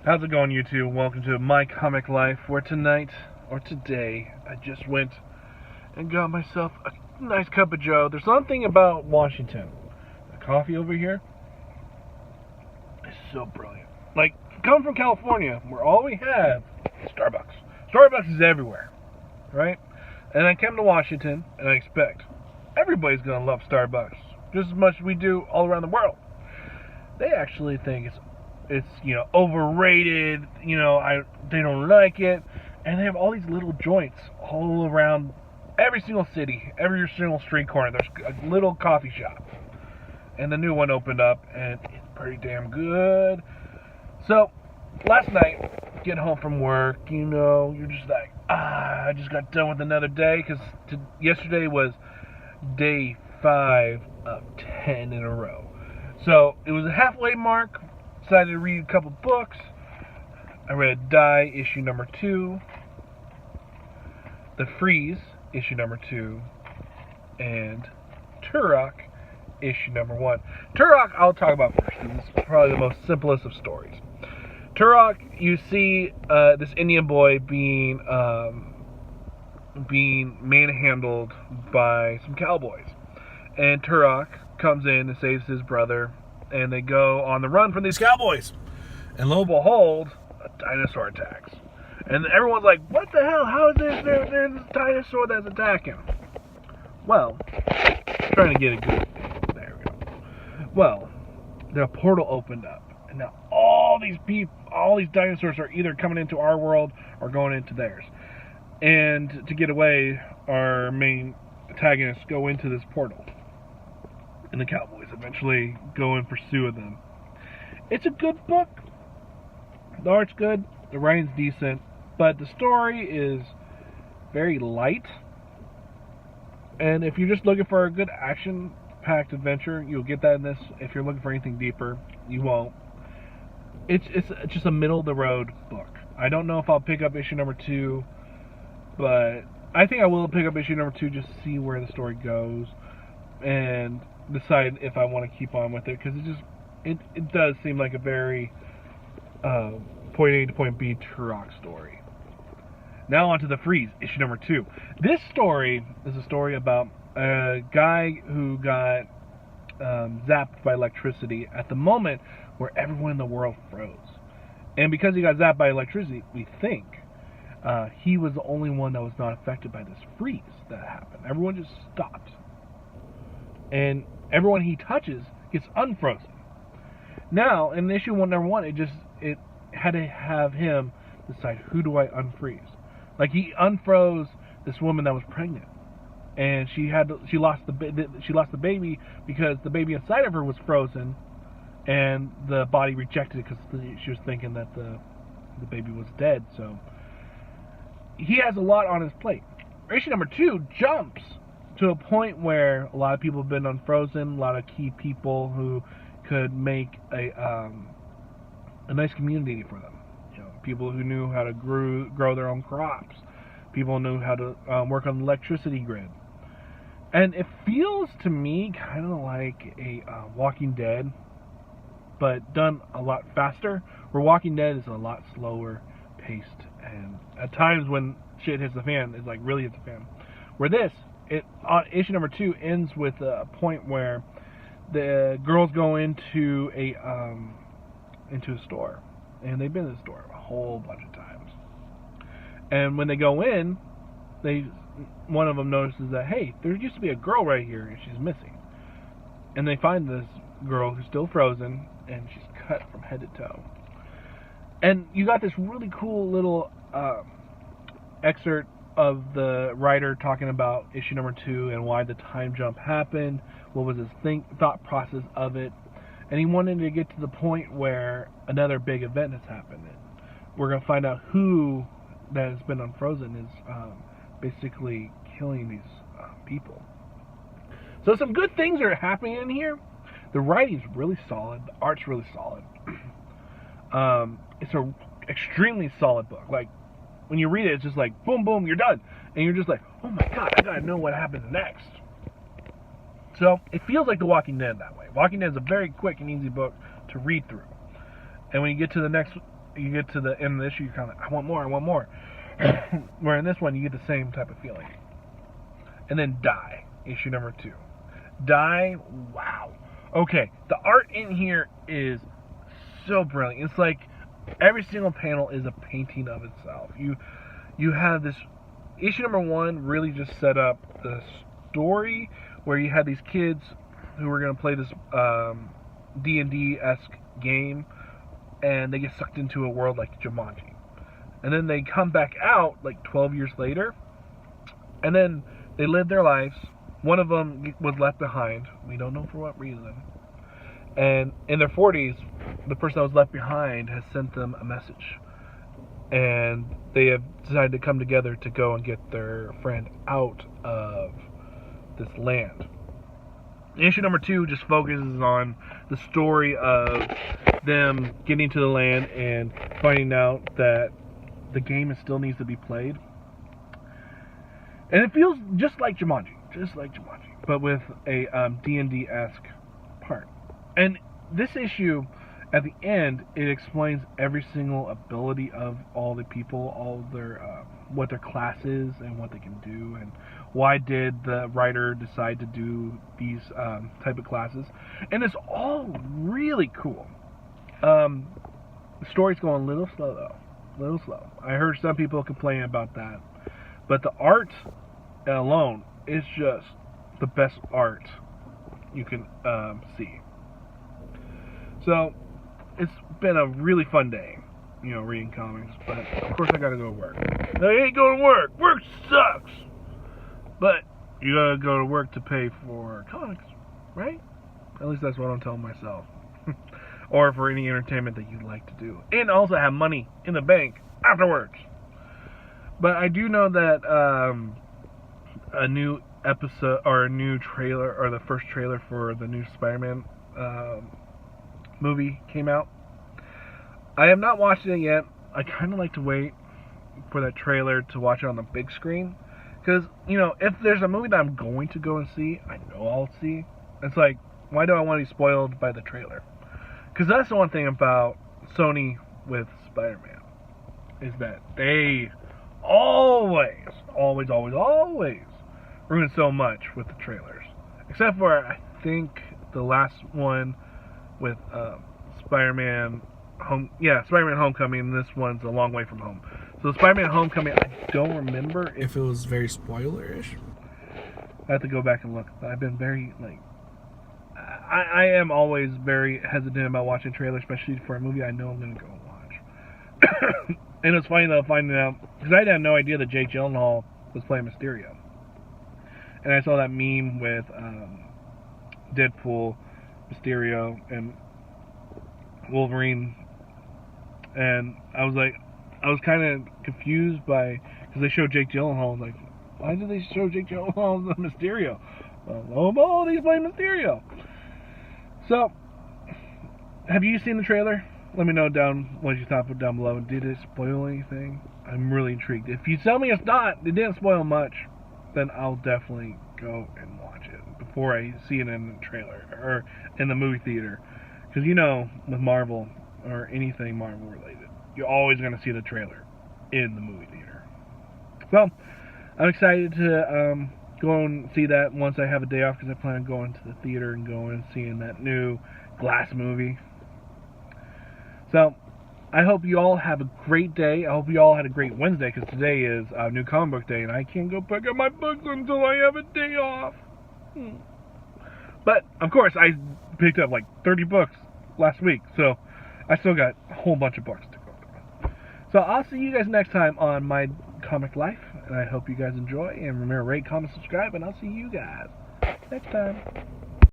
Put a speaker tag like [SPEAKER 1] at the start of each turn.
[SPEAKER 1] How's it going, YouTube? Welcome to My Comic Life, where today, I just went and got myself a nice cup of joe. There's something about Washington. The coffee over here is so brilliant. Like, coming from California, where all we have is Starbucks. Starbucks is everywhere, right? And I came to Washington, and I expect everybody's going to love Starbucks just as much as we do all around the world. They actually think it's overrated, they don't like it, and they have all these little joints all around every single city, every single street corner. There's a little coffee shop, and the new one opened up, and it's pretty damn good. So, last night, getting home from work, you're just like, I just got done with another day, because yesterday was day 5 of 10 in a row. So, it was a halfway mark. Decided to read a couple books. I read Die, issue number 2, The Freeze, issue number 2, and Turok, issue number 1. Turok, I'll talk about first. This is probably the most simplest of stories. Turok, you see this Indian boy being manhandled by some cowboys, and Turok comes in and saves his brother. And they go on the run from these cowboys. And lo and behold, a dinosaur attacks. And everyone's like, what the hell? How is this? There's this dinosaur that's attacking. Well, trying to get a good... There we go. Well, the portal opened up. And now all these dinosaurs are either coming into our world or going into theirs. And to get away, our main antagonists go into this portal. And the cowboys eventually go in pursuit of them. It's a good book. The art's good, the writing's decent, but the story is very light. And if you're just looking for a good action-packed adventure, you'll get that in this. If you're looking for anything deeper, you won't. It's just a middle-of-the-road book. I don't know if I'll pick up issue number 2, but I think I will pick up issue number 2 just to see where the story goes and decide if I want to keep on with it, because it does seem like a very point A to point B Turok story. Now on to The Freeze, issue number 2. This story is a story about a guy who got zapped by electricity at the moment where everyone in the world froze. And because he got zapped by electricity, we think he was the only one that was not affected by this freeze that happened. Everyone just stopped. And everyone he touches gets unfrozen. Now, in issue number 1, it had to have him decide, who do I unfreeze? Like, he unfroze this woman that was pregnant, and she lost the baby because the baby inside of her was frozen, and the body rejected it because she was thinking that the baby was dead. So he has a lot on his plate. Issue number 2 jumps to a point where a lot of people have been unfrozen, a lot of key people who could make a nice community for them. People who knew how to grow their own crops. People who knew how to work on the electricity grid. And it feels to me kind of like a Walking Dead, but done a lot faster. Where Walking Dead is a lot slower paced, and at times when shit hits the fan, it's like really hits the fan. Where this, issue number 2 ends with a point where the girls go into a store, and they've been in the store a whole bunch of times. And when they go in, one of them notices that, hey, there used to be a girl right here, and she's missing. And they find this girl who's still frozen, and she's cut from head to toe. And you got this really cool little excerpt of the writer talking about issue number 2 and why the time jump happened, what was his thought process of it, and he wanted to get to the point where another big event has happened. And we're going to find out who that has been unfrozen is basically killing these people. So some good things are happening in here. The writing's really solid. The art's really solid. It's an extremely solid book. Like, when you read it, it's just like, boom, boom, you're done. And you're just like, oh my god, I gotta know what happens next. So, it feels like The Walking Dead that way. Walking Dead is a very quick and easy book to read through. And when you get to the next you get to the end of the issue, you're kind of like, I want more, I want more. Where in this one, you get the same type of feeling. And then Die, issue number 2. Die, wow. Okay, the art in here is so brilliant. It's like every single panel is a painting of itself. You have this issue number 1 really just set up the story where you had these kids who were going to play this D&D-esque game, and they get sucked into a world like Jumanji. And then they come back out like 12 years later, and then they live their lives. One of them was left behind. We don't know for what reason. And in their 40s, the person that was left behind has sent them a message. And they have decided to come together to go and get their friend out of this land. Issue number 2 just focuses on the story of them getting to the land and finding out that the game still needs to be played. And it feels just like Jumanji, but with a D&D-esque part. And this issue, at the end, it explains every single ability of all the people, all their what their class is and what they can do, and why did the writer decide to do these type of classes. And it's all really cool. The story's going a little slow, though. A little slow. I heard some people complain about that. But the art alone is just the best art you can see. So, it's been a really fun day, reading comics. But, of course, I gotta go to work. I ain't going to work! Work sucks! But, you gotta go to work to pay for comics, right? At least that's what I'm telling myself. Or for any entertainment that you'd like to do. And also have money in the bank afterwards. But I do know that a new episode, or a new trailer, or the first trailer for the new Spider-Man movie came out. I have not watched it yet. I kind of like to wait for that trailer to watch it on the big screen. Because, if there's a movie that I'm going to go and see, I know I'll see. It's like, why do I want to be spoiled by the trailer? Because that's the one thing about Sony with Spider-Man, is that they always ruin so much with the trailers. Except for, I think, the last one with Spider-Man Homecoming, and this one's A Long Way From Home. So Spider-Man Homecoming, I don't remember if it was very spoiler-ish. I have to go back and look. But I've been very, I am always very hesitant about watching trailers, especially for a movie I know I'm going to go and watch. And it's funny, though, finding out, because I had no idea that Jake Gyllenhaal was playing Mysterio. And I saw that meme with Deadpool, Mysterio, and Wolverine. And I was kind of confused because they showed Jake Gyllenhaal. Like, why did they show Jake Gyllenhaal as Mysterio? Well, he's playing Mysterio. So, have you seen the trailer? Let me know what you thought down below. Did it spoil anything? I'm really intrigued. If you tell me it didn't spoil much, then I'll definitely go and watch it before I see it in the trailer or in the movie theater. Because with Marvel or anything Marvel related, you're always going to see the trailer in the movie theater. Well, I'm excited to go and see that once I have a day off, because I plan on going to the theater and going and seeing that new Glass movie. So, I hope you all have a great day. I hope you all had a great Wednesday, because today is New Comic Book Day, and I can't go pick up my books until I have a day off. But, of course, I picked up 30 books last week, so I still got a whole bunch of books to go through. So, I'll see you guys next time on My Comic Life, and I hope you guys enjoy, and remember, rate, comment, subscribe, and I'll see you guys next time.